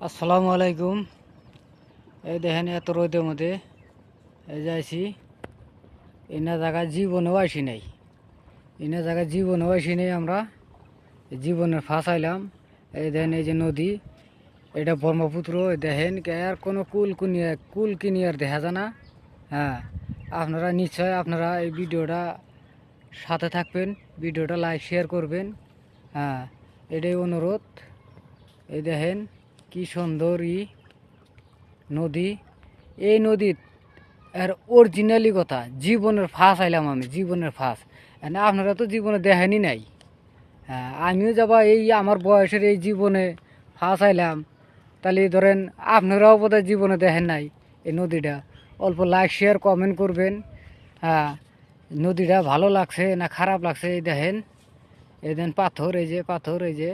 আসসালামু আলাইকুম। এই দেখেন এত রোদের মধ্যে এই যাইছি, এনা জায়গায় জীবনেও আসি নাই, এনা জায়গায় জীবনেও আসি নাই। আমরা জীবনের ফাঁসাইলাম। এই দেখেন এই যে নদী, এটা ব্রহ্মপুত্র। দেখেন আর কোনো কুল কিনিয়ার দেখা যায় না। হ্যাঁ, আপনারা নিশ্চয় আপনারা এই ভিডিওটা সাথে থাকবেন, ভিডিওটা লাইক শেয়ার করবেন। হ্যাঁ, এটাই অনুরোধ। এই দেখেন কি সুন্দর নদী। এই নদীর এর অরিজিনালি কথা, জীবনের ফাঁস আইলাম আমি, জীবনের ফাঁস। আপনারা তো জীবনে দেখেনি নাই। হ্যাঁ, আমিও যাবা এই আমার বয়সের এই জীবনে ফাঁস আইলাম। তাহলে ধরেন আপনারাও বোধহয় জীবনে দেখেন নাই এই নদীটা। অল্প লাইক শেয়ার কমেন্ট করবেন। হ্যাঁ, নদীটা ভালো লাগছে না খারাপ লাগছে এই দেখেন। এই দেখেন পাথর, এই যে পাথর, এই যে